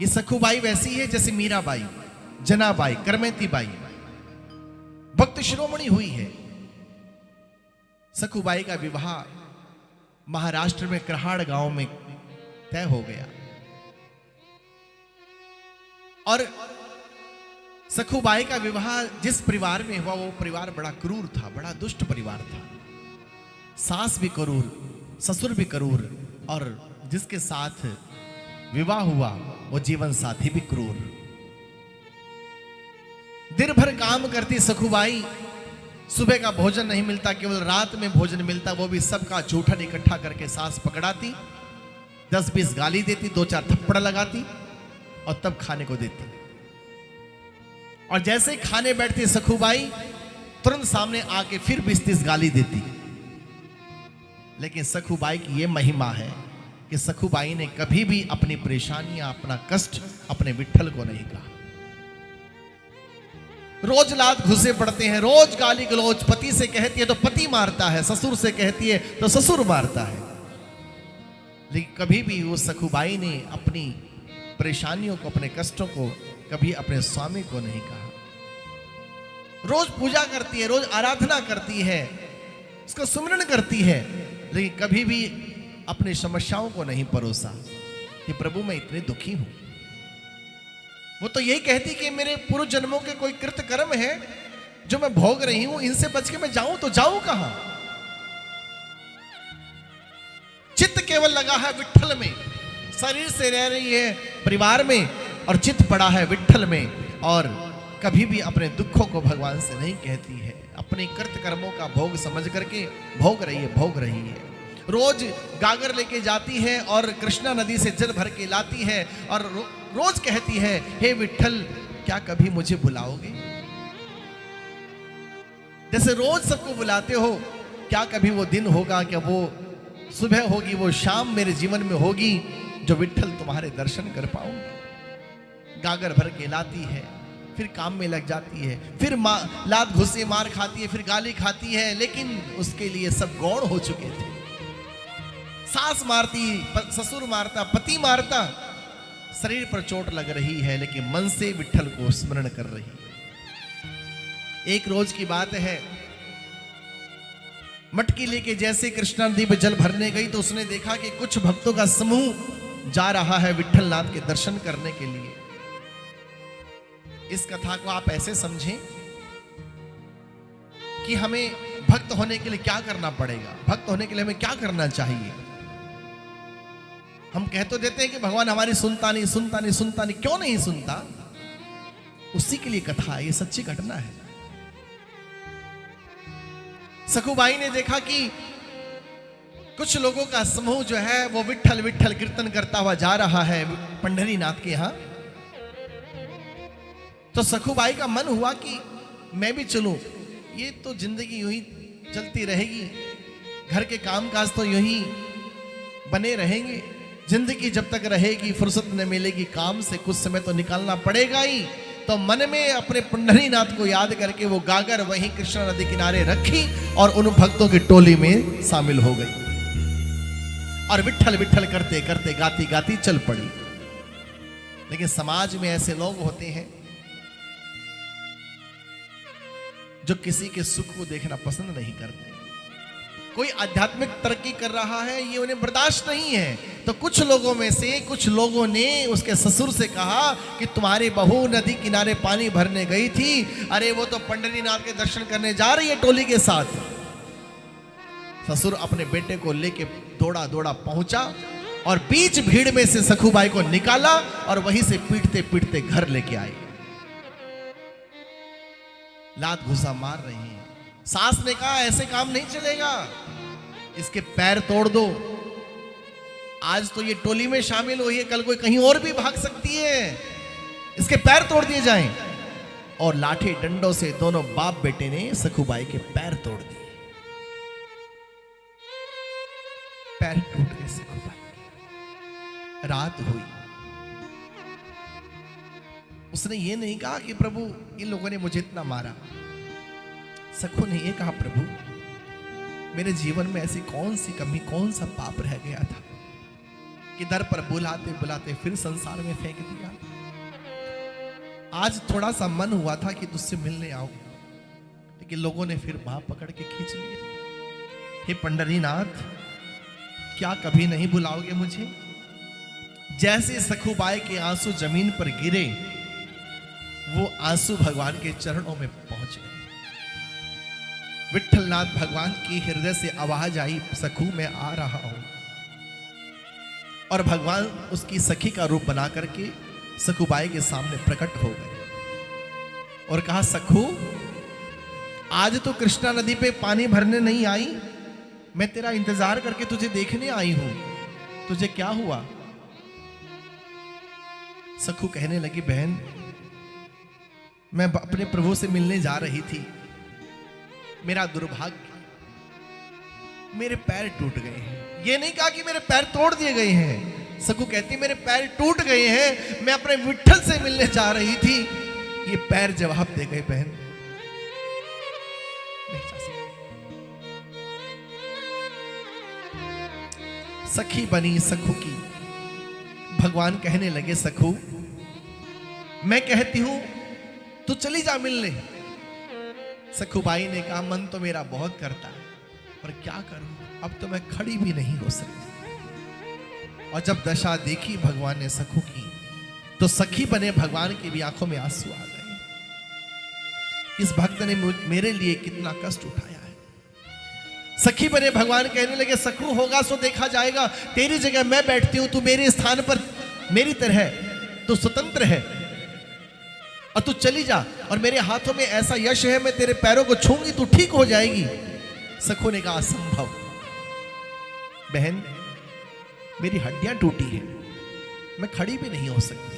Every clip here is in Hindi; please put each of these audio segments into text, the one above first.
ये सखुबाई वैसी है जैसे मीराबाई, जनाबाई, करमेती बाई भक्त शिरोमणि हुई है। सखुबाई का विवाह महाराष्ट्र में कृहाड़ गांव में तय हो गया और सखुबाई का विवाह जिस परिवार में हुआ वो परिवार बड़ा क्रूर था, बड़ा दुष्ट परिवार था। सास भी क्रूर, ससुर भी क्रूर और जिसके साथ विवाह हुआ वो जीवन साथी भी क्रूर। दिन भर काम करती सखुबाई, सुबह का भोजन नहीं मिलता, केवल रात में भोजन मिलता, वो भी सबका जूठन इकट्ठा करके सास पकड़ाती, 10-20 गाली देती, 2-4 थप्पड़ लगाती और तब खाने को देती। और जैसे ही खाने बैठती सखुबाई तुरंत सामने आके फिर 20-30 गाली देती। लेकिन सखुबाई की यह महिमा है कि सखुबाई ने कभी भी अपनी परेशानियां, अपना कष्ट अपने विट्ठल को नहीं कहा। रोज लात घुसे पड़ते हैं, रोज गाली गलौज, पति से कहती है तो पति मारता है, ससुर से कहती है तो ससुर मारता है। लेकिन कभी भी उस सखुबाई ने अपनी परेशानियों को, अपने कष्टों को कभी अपने स्वामी को नहीं कहा। रोज पूजा करती है, रोज आराधना करती है, उसका सुमिरन करती है, लेकिन कभी भी अपनी समस्याओं को नहीं परोसा कि प्रभु मैं इतने दुखी हूं। वो तो यही कहती कि मेरे पूर्व जन्मों के कोई कृत कर्म है जो मैं भोग रही हूं, इनसे बच के मैं जाऊं तो जाऊं कहां। चित्त केवल लगा है विट्ठल में, शरीर से रह रही है परिवार में और चित्त पड़ा है विट्ठल में, और कभी भी अपने दुखों को भगवान से नहीं कहती है। अपने कृत कर्मों का भोग समझ करके भोग रही है। रोज गागर लेके जाती है और कृष्णा नदी से जल भर के लाती है और रोज कहती है, हे विट्ठल क्या कभी मुझे बुलाओगे। जैसे रोज सबको बुलाते हो, क्या कभी वो दिन होगा, क्या वो सुबह होगी, वो शाम मेरे जीवन में होगी जो विट्ठल तुम्हारे दर्शन कर पाऊंगी। गागर भर के लाती है, फिर काम में लग जाती है, फिर लात घुसे मार खाती है, फिर गाली खाती है, लेकिन उसके लिए सब गौण हो चुके थे। सास मारती, ससुर मारता, पति मारता, शरीर पर चोट लग रही है लेकिन मन से विट्ठल को स्मरण कर रही है। एक रोज की बात है, मटकी लेके जैसे कृष्णा नदी में जल भरने गई तो उसने देखा कि कुछ भक्तों का समूह जा रहा है विट्ठल नाथ के दर्शन करने के लिए। इस कथा को आप ऐसे समझें कि हमें भक्त होने के लिए क्या करना पड़ेगा, भक्त होने के लिए हमें क्या करना चाहिए। हम कह तो देते हैं कि भगवान हमारी सुनता नहीं, क्यों नहीं सुनता, उसी के लिए कथा है, ये सच्ची घटना है। सखुबाई ने देखा कि कुछ लोगों का समूह जो है वो विट्ठल विट्ठल कीर्तन करता हुआ जा रहा है पंढरी नाथ के यहां। तो सखुबाई का मन हुआ कि मैं भी चलूं, ये तो जिंदगी यूं ही चलती रहेगी, घर के कामकाज तो यूं ही बने रहेंगे, जिंदगी जब तक रहेगी फुर्सत न मिलेगी काम से, कुछ समय तो निकालना पड़ेगा ही। तो मन में अपने पंढरी नाथ को याद करके वो गागर वहीं कृष्णा नदी किनारे रखी और उन भक्तों की टोली में शामिल हो गई और विट्ठल विट्ठल करते करते गाती गाती चल पड़ी। लेकिन समाज में ऐसे लोग होते हैं जो किसी के सुख को देखना पसंद नहीं करते। कोई आध्यात्मिक तरक्की कर रहा है, ये उन्हें बर्दाश्त नहीं है, तो कुछ लोगों में से कुछ लोगों ने उसके ससुर से कहा कि तुम्हारी बहू नदी किनारे पानी भरने गई थी, अरे वो तो पंढरी नाथ के दर्शन करने जा रही है टोली के साथ। ससुर अपने बेटे को लेके दौड़ा दौड़ा पहुंचा और बीच भीड़ में से सखुबाई को निकाला और वहीं से पीटते पीटते घर लेके आए। लात घुसा मार रही है। सास ने कहा ऐसे काम नहीं चलेगा, इसके पैर तोड़ दो, आज तो ये टोली में शामिल हुई है, कल कोई कहीं और भी भाग सकती है, इसके पैर तोड़ दिए जाएं। और लाठी डंडों से दोनों बाप बेटे ने सखुबाई के पैर तोड़ दिए, पैर टूट गए सखुबाई के। रात हुई, उसने ये नहीं कहा कि प्रभु इन लोगों ने मुझे इतना मारा। सखु ने ये कहा, प्रभु मेरे जीवन में ऐसी कौन सी कमी, कौन सा पाप रह गया था कि दर पर बुलाते बुलाते फिर संसार में फेंक दिया। आज थोड़ा सा मन हुआ था कि तुझसे मिलने आऊं, लेकिन लोगों ने फिर बाह पकड़ के खींच लिया। हे पंडरीनाथ, क्या कभी नहीं बुलाओगे मुझे? जैसे सखुबाई के आंसू जमीन पर गिरे, वो आंसू भगवान के चरणों में पहुंच गए। विठलनाथ भगवान की हृदय से आवाज आई, सखू मैं आ रहा हूं। और भगवान उसकी सखी का रूप बना करके सखुबाई के सामने प्रकट हो गए और कहा, सखू आज तो कृष्णा नदी पे पानी भरने नहीं आई, मैं तेरा इंतजार करके तुझे देखने आई हूं, तुझे क्या हुआ? सखू कहने लगी, बहन मैं अपने प्रभु से मिलने जा रही थी, मेरा दुर्भाग्य मेरे पैर टूट गए हैं। ये नहीं कहा कि मेरे पैर तोड़ दिए गए हैं, सखू कहती मेरे पैर टूट गए हैं, मैं अपने विठल से मिलने जा रही थी। ये पैर जवाब दे गए, बहन नहीं जा सकती। सखी बनी सखू की। भगवान कहने लगे, सखू मैं कहती हूं तू चली जा मिलने। सखुबाई ने कहा, मन तो मेरा बहुत करता है, पर क्या करूं, अब तो मैं खड़ी भी नहीं हो सकती। और जब दशा देखी भगवान ने सखू की, तो सखी बने भगवान की भी आंखों में आंसू आ गए। इस भक्त ने मेरे लिए कितना कष्ट उठाया है। सखी बने भगवान कहने लगे, सखू होगा सो देखा जाएगा, तेरी जगह मैं बैठती हूं, तू मेरे स्थान पर मेरी तरह तू स्वतंत्र है, और तू चली जा, और मेरे हाथों में ऐसा यश है, मैं तेरे पैरों को छूंगी तू ठीक हो जाएगी। सखू ने कहा, असंभव बहन, मेरी हड्डियां टूटी हैं, मैं खड़ी भी नहीं हो सकती।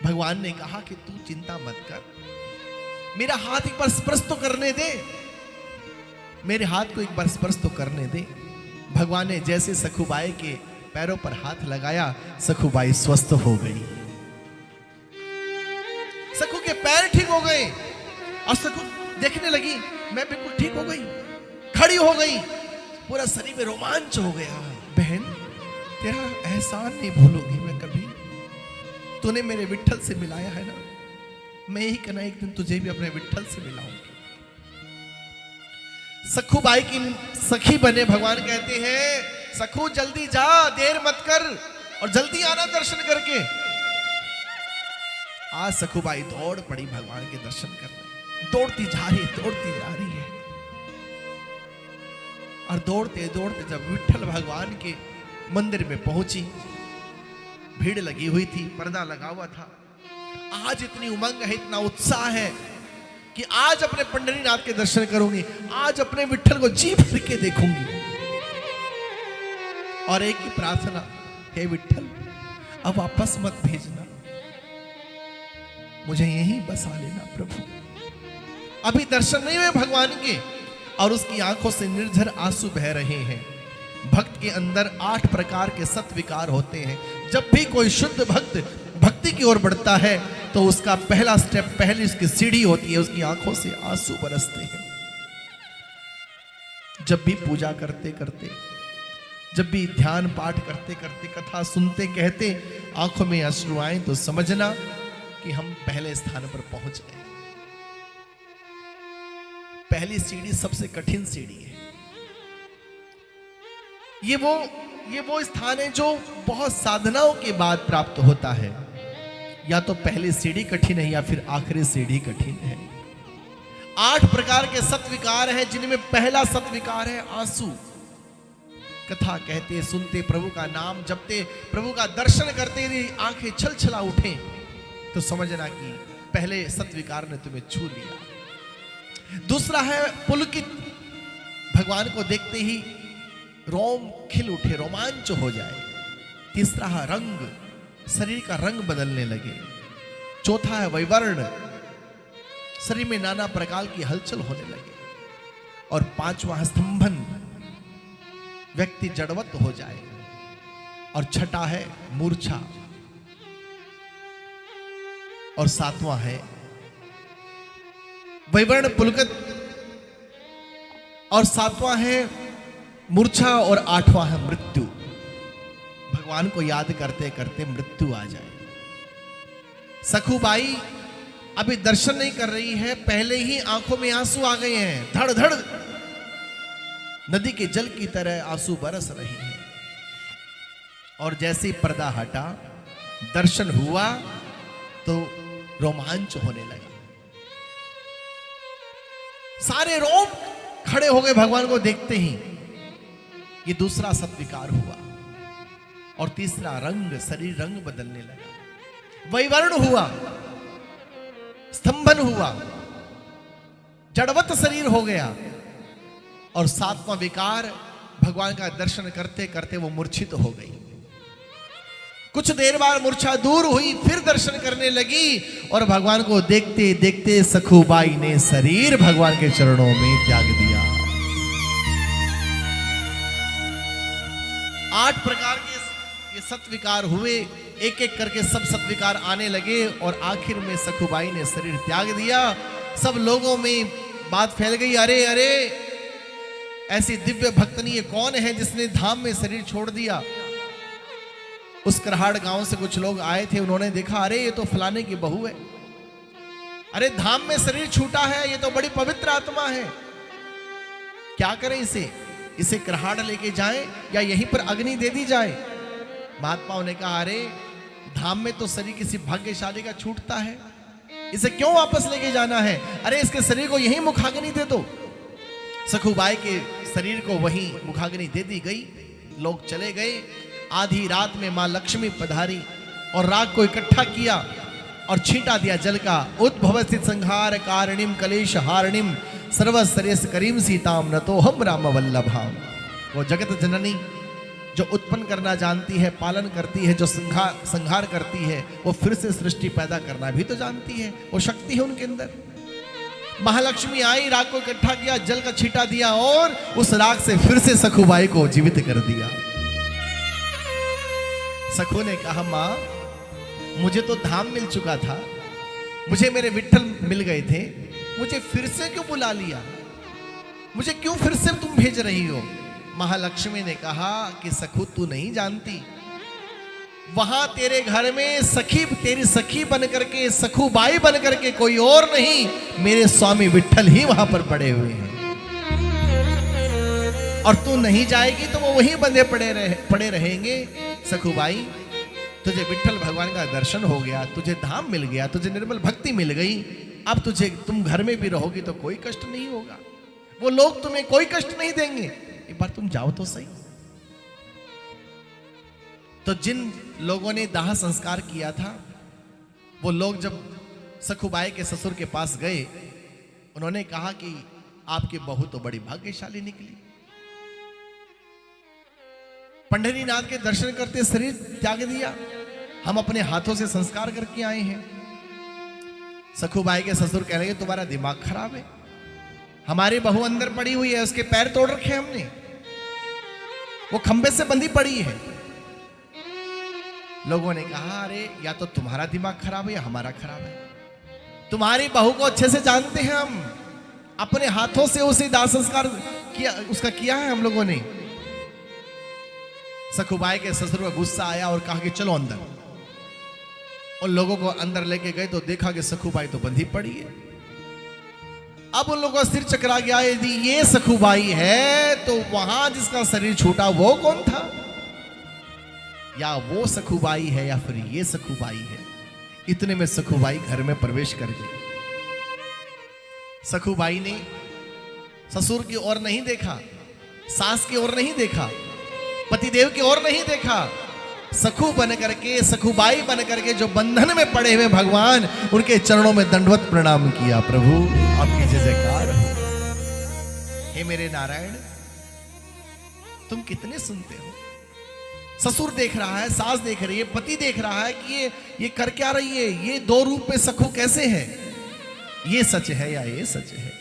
भगवान ने कहा कि तू चिंता मत कर, मेरा हाथ एक बार स्पर्श तो करने दे, मेरे हाथ को एक बार स्पर्श तो करने दे। भगवान ने जैसे सखुबाई के पैरों पर हाथ लगाया, सखुबाई स्वस्थ हो गई, सखू के पैर ठीक हो गए, और सखू देखने लगी मैं बिल्कुल ठीक हो गई, खड़ी हो गई, पूरा शरीर में रोमांच हो गया। बहन तेरा एहसान नहीं भूलूंगी मैं कभी, तूने मेरे विठल से मिलाया है ना, मैं ही कहना एक दिन तुझे भी अपने विठल से मिलाऊंगी। सखुबाई की सखी बने भगवान कहते हैं, सखू जल्दी जा, देर मत कर, और जल्दी आना दर्शन करके। आज सखुबाई दौड़ पड़ी भगवान के दर्शन करने, दौड़ती जा रही है। और दौड़ते दौड़ते जब विठल भगवान के मंदिर में पहुंची, भीड़ लगी हुई थी, पर्दा लगा हुआ था। आज इतनी उमंग है, इतना उत्साह है कि आज अपने पंडरीनाथ के दर्शन करूंगी, आज अपने विठल को जी भर के देखूंगी। और एक ही प्रार्थना, हे विठल अब वापस मत भेजना, मुझे यहीं बसा लेना प्रभु। अभी दर्शन नहीं हुए भगवान के, और उसकी आंखों से निर्झर आंसू बह रहे हैं। भक्त के अंदर 8 प्रकार के सत्विकार होते हैं। जब भी कोई शुद्ध भक्त भक्ति की ओर बढ़ता है, तो उसका पहला स्टेप, पहली उसकी सीढ़ी होती है, उसकी आंखों से आंसू बरसते हैं। जब भी पूजा करते करते, जब भी ध्यान पाठ करते करते, कथा सुनते कहते आंखों में अश्रु आए, तो समझना कि हम पहले स्थान पर पहुंच गए। पहली सीढ़ी सबसे कठिन सीढ़ी है। ये वो स्थान है जो बहुत साधनाओं के बाद प्राप्त होता है। या तो पहली सीढ़ी कठिन है, या फिर आखिरी सीढ़ी कठिन है। 8 प्रकार के सत्विकार हैं, जिनमें पहला सत्विकार है आंसू। कथा कहते सुनते, प्रभु का नाम जपते, प्रभु का दर्शन करते यदि आंखें छलछला उठे, तो समझना कि पहले सत्विकार ने तुम्हें छू लिया। दूसरा है पुलकित, भगवान को देखते ही रोम खिल उठे, रोमांच हो जाए। तीसरा है रंग, शरीर का रंग बदलने लगे। चौथा है वैवर्ण, शरीर में नाना प्रकार की हलचल होने लगे। और 5वां है स्तंभन, व्यक्ति जड़वत हो जाए। और छठा है मूर्छा, और 7वां है वैवर्ण पुलकित, और 7वां है मूर्छा, और 8वां है मृत्यु। भगवान को याद करते करते मृत्यु आ जाए। सखुबाई अभी दर्शन नहीं कर रही है, पहले ही आंखों में आंसू आ गए हैं, धड़ धड़ नदी के जल की तरह आंसू बरस रहे हैं। और जैसे ही पर्दा हटा, दर्शन हुआ, तो रोमांच होने लगा। सारे रोम खड़े हो गए भगवान को देखते ही। ये दूसरा सत्विकार हुआ। और तीसरा रंग, शरीर रंग बदलने लगा, वैवर्ण हुआ, स्तंभन हुआ, जड़वत शरीर हो गया। और सातवां विकार, भगवान का दर्शन करते करते वो मूर्छित हो गई। कुछ देर बाद मूर्छा दूर हुई, फिर दर्शन करने लगी और भगवान को देखते देखते सखुबाई ने शरीर भगवान के चरणों में त्याग दिया। 8 प्रकार के ये सत्विकार हुए, एक एक करके सब सत्विकार आने लगे और आखिर में सखुबाई ने शरीर त्याग दिया। सब लोगों में बात फैल गई, अरे अरे ऐसी दिव्य भक्तनी ये कौन है जिसने धाम में शरीर छोड़ दिया। उस करहाड़ गांव से कुछ लोग आए थे, उन्होंने देखा, अरे ये तो फलाने की बहू है, अरे धाम में शरीर छूटा है, ये तो बड़ी पवित्र आत्मा है, क्या करें इसे करहाड़ लेके जाएं या यहीं पर अग्नि दे दी जाए। महात्माओं ने कहा, अरे धाम में तो शरीर किसी भाग्यशाली का छूटता है, इसे क्यों वापस लेके जाना है, अरे इसके शरीर को यहीं मुखाग्नि दे दो। सखुबाई के शरीर को वहीं मुखाग्नि दे दी गई। लोग चले गए। आधी रात में मां लक्ष्मी पधारी और राग को इकट्ठा किया और छींटा दिया जल का। उद्भव स्थित संहार कारणिम कलेश हारणिम सर्वश्रेष्ठ करीम सीताम न तो हम राम वल्लभाम। वो जगत जननी जो उत्पन्न करना जानती है, पालन करती है, जो संहार करती है, वो फिर से सृष्टि पैदा करना भी तो जानती है, वो शक्ति है उनके अंदर। महालक्ष्मी आई, राग को इकट्ठा किया, जल का छींटा दिया और उस राग से फिर से सखुबाई को जीवित कर दिया। सखु ने कहा, मां मुझे तो धाम मिल चुका था, मुझे मेरे विट्ठल मिल गए थे, मुझे फिर से क्यों बुला लिया, मुझे क्यों फिर से तुम भेज रही हो। महालक्ष्मी ने कहा कि सखु तू नहीं जानती, वहां तेरे घर में सखी, तेरी सखी बन करके, सखुबाई बन करके कोई और नहीं, मेरे स्वामी विट्ठल ही वहां पर पड़े हुए हैं। और तू नहीं जाएगी तो वो वहीं बंधे पड़े रहेंगे। सखुबाई, तुझे विट्ठल भगवान का दर्शन हो गया, तुझे धाम मिल गया, तुझे निर्मल भक्ति मिल गई, अब तुम घर में भी रहोगी तो कोई कष्ट नहीं होगा, वो लोग तुम्हें कोई कष्ट नहीं देंगे, एक बार तुम जाओ तो सही। तो जिन लोगों ने दाह संस्कार किया था, वो लोग जब सखुबाई के ससुर के पास गए, उन्होंने कहा कि आपकी बहू तो बड़ी भाग्यशाली निकली, पंढरीनाथ के दर्शन करते शरीर त्याग दिया, हम अपने हाथों से संस्कार करके आए हैं। सखुबाई के ससुर कह रहे, तुम्हारा दिमाग खराब है, हमारी बहू अंदर पड़ी हुई है, उसके पैर तोड़ रखे हमने, वो खंबे से बंधी पड़ी है। लोगों ने कहा, अरे या तो तुम्हारा दिमाग खराब है या हमारा खराब है, तुम्हारी बहू को अच्छे से जानते हैं हम, अपने हाथों से उसे दाह संस्कार किया है हम लोगों ने। सखुबाई के ससुर को गुस्सा आया और कहा कि चलो अंदर। उन लोगों को अंदर लेके गए तो देखा कि सखुबाई तो बंधी पड़ी है। अब उन लोगों का सिर चकरा गया, यदि ये सखुबाई है तो वहां जिसका शरीर छूटा वो कौन था, या वो सखुबाई है या फिर ये सखुबाई है। इतने में सखुबाई घर में प्रवेश कर गई। सखुबाई ने ससुर की ओर नहीं देखा, सास की ओर नहीं देखा, पतिदेव की ओर नहीं देखा, सखु बन करके, सखुबाई बन करके जो बंधन में पड़े हुए भगवान, उनके चरणों में दंडवत प्रणाम किया। प्रभु आपकी जय जयकार हो। हे मेरे नारायण, तुम कितने सुनते हो। ससुर देख रहा है, सास देख रही है, पति देख रहा है कि ये कर क्या रही है, ये दो रूप में सखु कैसे है, ये सच है या ये सच है।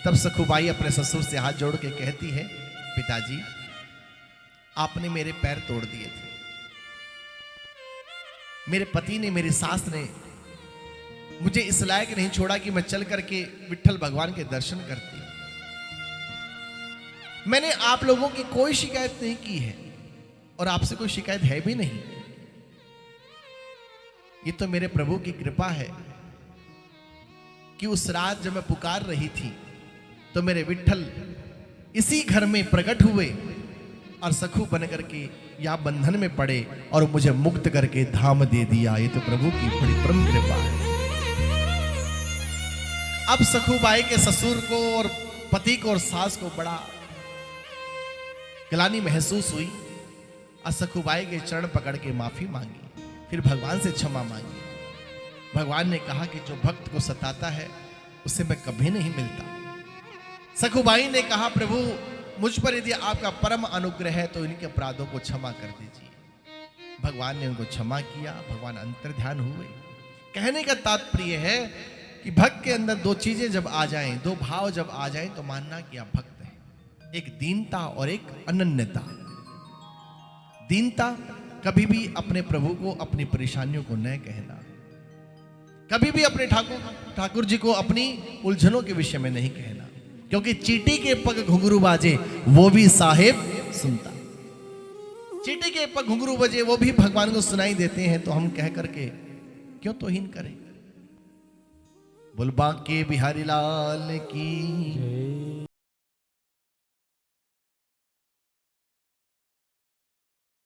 तब सखुबाई अपने ससुर से हाथ जोड़ के कहती है, पिताजी आपने मेरे पैर तोड़ दिए थे, मेरे पति ने, मेरी सास ने मुझे इस लायक नहीं छोड़ा कि मैं चल करके विट्ठल भगवान के दर्शन करती। मैंने आप लोगों की कोई शिकायत नहीं की है, और आपसे कोई शिकायत है भी नहीं। ये तो मेरे प्रभु की कृपा है कि उस रात जब मैं पुकार रही थी तो मेरे विट्ठल इसी घर में प्रकट हुए और सखु बन करके या बंधन में पड़े और मुझे मुक्त करके धाम दे दिया। ये तो प्रभु की बड़ी परम कृपा है। अब सखुबाई के ससुर को और पति को और सास को बड़ा ग्लानि महसूस हुई और सखुबाई के चरण पकड़ के माफी मांगी, फिर भगवान से क्षमा मांगी। भगवान ने कहा कि जो भक्त को सताता है उससे मैं कभी नहीं मिलता। सखुबाई ने कहा प्रभु मुझ पर यदि आपका परम अनुग्रह है तो इनके अपराधों को क्षमा कर दीजिए। भगवान ने उनको क्षमा किया, भगवान अंतर्ध्यान हुए। कहने का तात्पर्य है कि भक्त के अंदर दो चीजें जब आ जाएं, दो भाव जब आ जाएं तो मानना कि आप भक्त हैं। एक दीनता और एक अनन्यता। दीनता कभी भी अपने प्रभु को अपनी परेशानियों को न कहना, कभी भी अपने ठाकुर जी को अपनी उलझनों के विषय में नहीं कहना, क्योंकि चींटी के पग घुंघरू बाजे वो भी साहेब सुनता। चींटी के पग घुंघरू बजे वो भी भगवान को सुनाई देते हैं, तो हम कह करके क्यों तौहीन करें। बोल बांके बिहारी लाल की